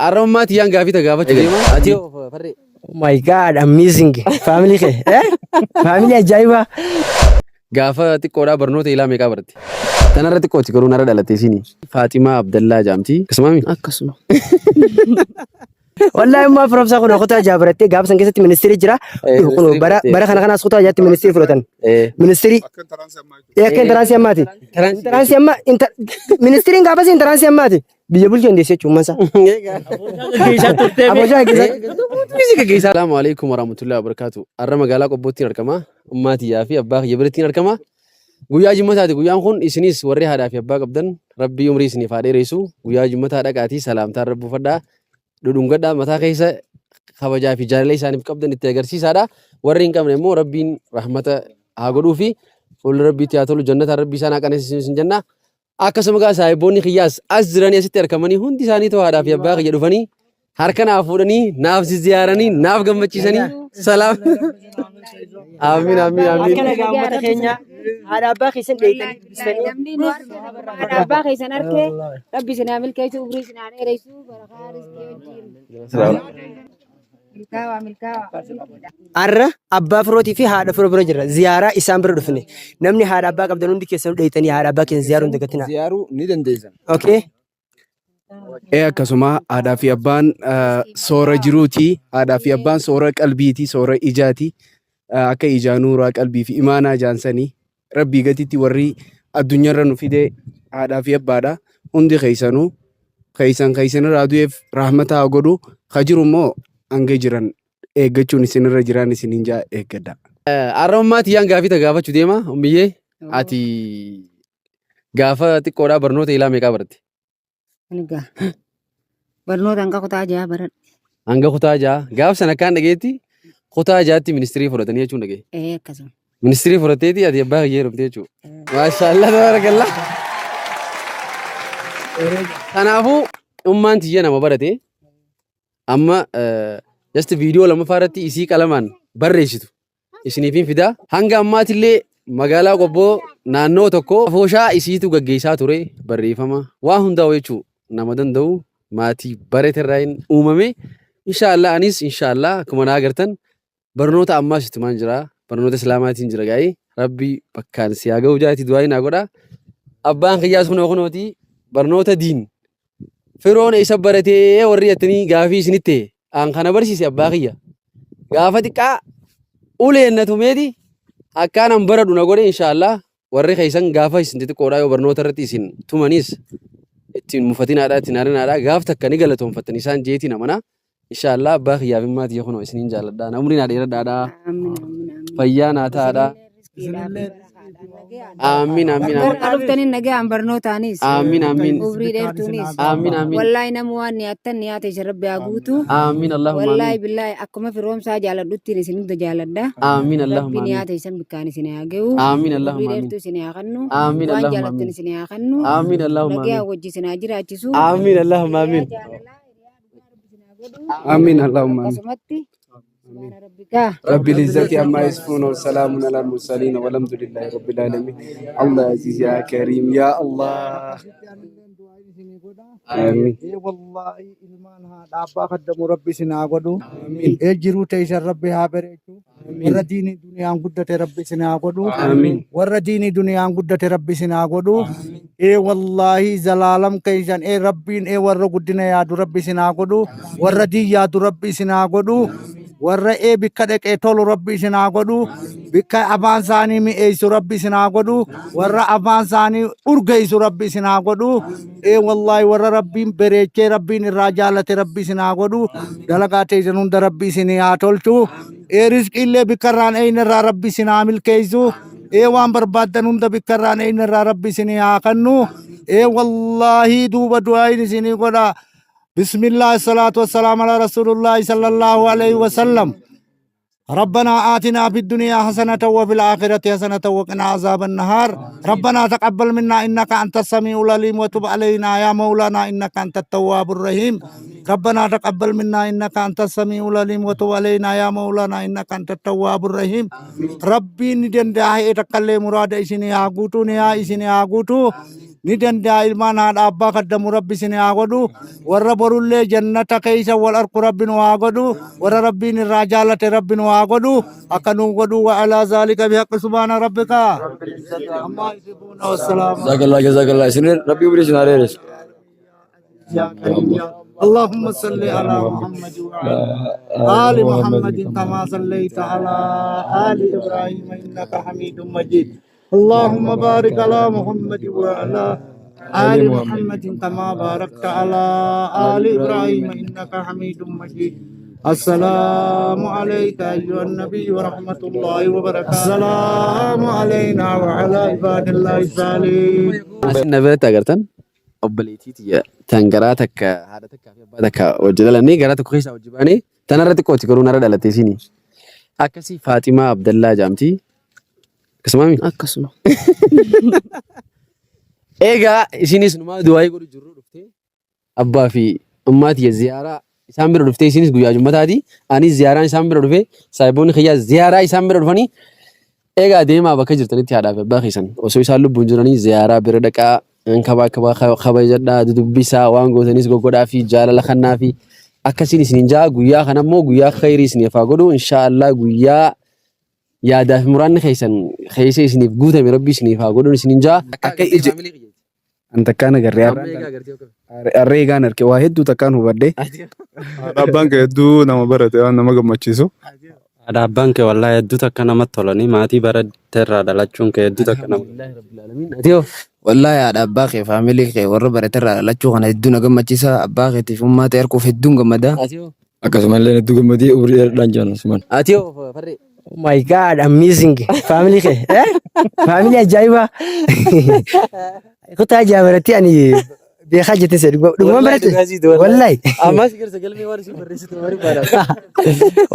Arrommaati yaan gaafii gaafachuu deema. Ati farree. Oh my God, amazing. Family ke. Family ajaiba. Gaafa xiqqoodhaa barnoota ilaa meeqaa barte? Tanarra xiqqooti garuu narra dhalatte isini. Faaximaa Abdallaa jaamti. Akkasuma. Akkasuma. Wallahi ma professor kun kota jabarate gaaf san keessatti ministeri jira. Kun bara kana as kota jaatti ministeri fudhatan. Ministeri. Kan taransi ammaati. Taransi amma ministeriin gaafas taransi ammaati. Biyya bulchaan deessee cuumansa. Assalamu alaikum warahmatullahi wabarakatuh. Arra magaalaa Qobbootiin argama. Ummaatiyyaa fi abbaa kiyya birattiin argama. Guyyaa Jummataati. Guyyaan kun isinis warri haadhaa fi abbaa qabdan Rabbii umrii isiniif haa dheeressu. Guyyaa Jummataa dhaqaatii salaamtaan Rabbi uffadhaa. Dhudhungadhaa mataa keessa kabajaa fi jaalala isaaniif qabdan itti agarsiisaadha. Warri hin qabne immoo Rabbiin rahmata haa godhuu fi fuula Rabbiitti haa tolu jannata Rabbii isaan haa qaneessisu jenna. Akkasuma gaa saahiboonni kiyyaas as jiranii asitti argamanii hundi isaanii haadhaa fi abbaa kiyya dhufanii harka naaf fuudhanii naaf ziyyaaranii naaf gammachiisanii salaam. Amiin amiin amiin. Akkana gaammata keenya haadha abbaa keessan dheeyitanii. Haadha abbaa keessan harkee Rabbi sinaa milkeessu umrii sinaa dheeressu barakaa rizqii wajjin. Arra abbaa firootii fi haadha firoo bira jira. Ziyaaraa isaan bira dhufne. Namni haadha abbaa qabdan hundi keessan dheeyitanii haadha abbaa keessan ziyaaruun dagatina. Ziyaaruu ni dandeessan. Okay. Akkasuma haadhaa fi abbaan soora jiruuti. Haadhaa fi abbaan soora qalbiiti, soora ijaati. Akka ijaa nuuraa qalbii fi imaanaa jaansanii Rabbii gatitti warri addunyaarra nu fide haadhaa fi abbaadha. Hundi keessanuu keessanirraa du'eef rahmata haa godhu. Ka jiru immoo hanga jiran eeggachuun isinirra jiran isiniin jaa eeggadha. Arrommaati yaan gaafii gaafachuu deema. Ummiyyee ati gaafa xiqqoodhaa barnoota ilaa meeqaa barte? Barnoota hanga kutaa jaha baradhe. Hanga kutaa jaha. Gaaf sana akkaan dhageetti kutaa jahaatti ministirii fudhatanii jechuun dhagee. Akkasuma. Ministirii fudhateeti ati abbaa kiyyee dhufte jechuudha. Maashaallah tabarakallah. Kanaafuu ummaan tiyya nama barate amma just viidiyoo lammaffaa irratti isii qalamaan barreessitu isiniifin fidaa. Hanga ammaatillee magaalaa Qobboo naannoo tokko fooshaa isiitu gaggeessaa ture barreeffama waa hundaa'u jechuudha. Nama danda'u maatii bareeterraan uumame. Inshaallah anis inshaallah akkuma naa agartan barnoota ammaas itti jira. Barnoota islaamaatiin jira gaa'ee Rabbi bakkaan si haa ga'u jaati du'aa naa godha. Abbaan kiyyaas kunooti barnoota diin firoon isa baratee warri jettanii gaafii isinitti aan kana barsiise abbaa kiyya. Gaafa xiqqaa uleennatumeeti akkaan an baradhu na godhe inshaallah warri keessan gaafa isin xixiqqoodhaa yoo barnoota irratti isin tumanis ittiin mufatinaadhaa ittiin haarinaadhaa gaaf takka ni galatoonfattan isaan jeetiin amana. Inshaallah abbaa kiyyaaf maatii kunoo isiniin jaalladhaa. Namni naa dheeradhaadhaa. Fayyaa naa taa'aadhaa. Amiin amiin amiin. Dhuftanii nagaan barnootaanis. Amiin amiin. Umrii dheertuunis. Amiin amiin. Wallaahi nama waan nyaattan nyaata isa Rabbi haa guutu. Amiin Allahumma amiin. Wallaahi billaahi akkuma firoomsaa jaaladhuttiin isin hunda jaaladha. Amiin Allahumma Rabbi amiin. nyaata isan bikkaan isin haa ga'u. Amiin Allahumma Umrii amiin. dheertuu isin haa kennu. Amiin Waan Allahumma jaalattan amiin. isin haa kennu. Amiin Allahumma Nagaa amiin. wajji isin haa jiraachisu. Amiin Allahumma amiin. Amiin Allahumma amiin. Akkasumatti subhaana rabbika. رب العزة عما يصفون وسلام على المرسلين والحمد لله رب العالمين. الله عزيز يا كريم يا الله. آمين. والله ilmaan haadha abbaa kaddamu rabbi isin haa godhu. Jiruu teessan rabbi haa bareechu. Warra diinii duniyaan guddate rabbi isin haa godhu. Warra diinii duniyaan guddate rabbi isin haa godhu. Wallahi zalaalam keeysan rabbiin warra guddina yaadu rabbi isin haa godhu. Warra diin yaadu rabbi isin haa godhu. Warra bikka dhaqee tolu rabbi isin haa godhu. Bikka afaan isaanii mi'eessu rabbi isin haa godhu. Warra afaan isaanii urgeessu rabbi isin haa godhu. Wallahi warra rabbiin bareechee rabbiin irraa jaalate rabbi isin haa godhu. Dalagaa teessan hunda rabbi isin haa tolchu. Rizqiillee bikka irraan irraa rabbi isin haa milkeessu. Waan barbaaddan hunda bikka irraan irraa rabbi isin haa kennu. Wallahi duuba du'aayin isin godha. بسم الله الصلاة والسلام على رسول الله صلى الله عليه وسلم. ربنا آتنا في الدنيا حسنة وفي الآخرة حسنة وقنا عذاب النار. ربنا تقبل منا إنك أنت السميع العليم وتب علينا يا مولانا إنك أنت التواب الرحيم. ربنا تقبل منا إنك أنت السميع العليم وتب علينا يا مولانا إنك أنت التواب الرحيم. ربي ندن داهي تقلي مراد إسني آغوتو نيا إسني آغوتو. ندندا إلمان هذا أبا قدم ربي سني أقولو وربورو اللي جنة كيسا والأرك ربي نواقدو ور ربي الرجالة ربي نواقدو أكنو قدو وعلى ذلك بحق سبحان ربك أما يسبون والسلام جزاك الله سنين ربي يبرش ناريرس اللهم صل على محمد وعلى آل محمد كما صليت على آل إبراهيم إنك حميد مجيد اللهم بارك على محمد وعلى آل محمد كما باركت على آل إبراهيم إنك حميد مجيد السلام عليك أيها النبي ورحمة الله وبركاته السلام علينا وعلى عباد الله الصالحين نبات أجرتن أبليتي تيا تنقراتك هذا تكا في بعدك وجدلني قراتك خيسة وجباني تنرتك وتكرون رد على تيسيني أكسي فاطمة عبد الله جامتي كسمامي akkasuma eegaa isinis numaa du'aa godhu jirru dhuftee abbaa fi ummaati ziyaaraa isaan bira dhuftee isinis guyyaa jummataati anis ziyaaraan isaan bira dhufe saahiboonni kiyyaa ziyaaraa isaan bira dhufanii eegaa deemaa bakka jirtanitti haadhaaf abbaa keessan osoo isaan lubbuun jiranii ziyaaraa bira dhaqaa kabaa kabajadhaa dudubbisaa waan gootanis goggodhaa fi jaalala kannaa fi akkasiin isiniin jaa guyyaa kanammoo guyyaa khayrii isiniif haa godhu inshaallah guyyaa yaadaaf muraanni keessan keessa isiniif guutame rabbi isiniif haa godhu isiniin jaa akka ije anta kana garee arree gaan arke waa hedduu takkaan hubadhe Abbaan kee hedduu nama barate waan nama gammachiisu. Abbaan kee wallahi hedduu takka namatti tolani maatii barateerraa dhalachuun kee hedduu takka nama. wallahi haadha abbaa kee faamilii kee warra barateerraa dhalachuu kana hedduu na gammachiisa abbaa keetiif ummaata erguuf hedduun gammada akkasumallee hedduu gammadii umrii dheeradhaan jiran suman Atiyoo farree. oh my god amazing family kee family ajaa'iba kutaa jaabaratti ani beekaa jette sedhu dhuguma barate wallahi Ammas garsa galmee waan isin barreessitu marii baadhaa.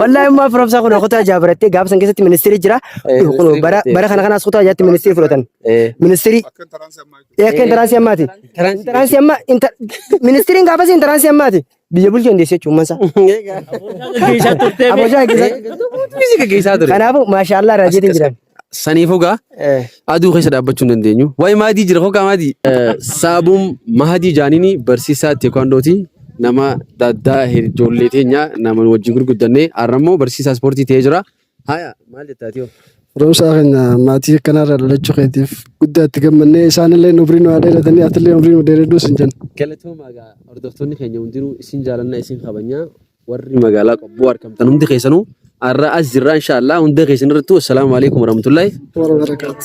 wallahi ummaa firoomsaa kun kutaa jaabarattee gaafa san keessatti ministeerri jira kun bara kana kanaas kutaa jaatti ministeerri fudhatan ministeerri eekkeen taransii ammaati taransii amma ministeeriin gaafas taransii ammaati biyya bulchuu hin deessu jechuun mansa abooshaa Geessaa ture. kanaafuu maashaallah raajeetiin jiran Saniifuu gaa aduu keessa dhaabbachuu hin dandeenyu. Wayi maadii jira hookaa maadii. Saabuun Mahadii Jaaniini barsiisaa teekwaandooti. Nama daddaa ijoollee teenya nama wajjin gurguddannee har'ammoo barsiisaa ispoortii ta'ee jira. Haaya maal jettaati hoo? Firoomsaa keenya maatii akkanarraa dhalachuu keetiif guddaa itti gammannee isaanillee umrii nu dheeratanii atillee umrii nu dheeraduu isin jenna. Galatooma egaa hordoftoonni keenya hundinuu isin jaalannaa isin kabajnaa warri magaalaa qobboo argamtan hundi keessanuu har'a as jirra inshaallah hunda keessan irrattu assalaamu alaikum warahmatullahi Warra barakaatu.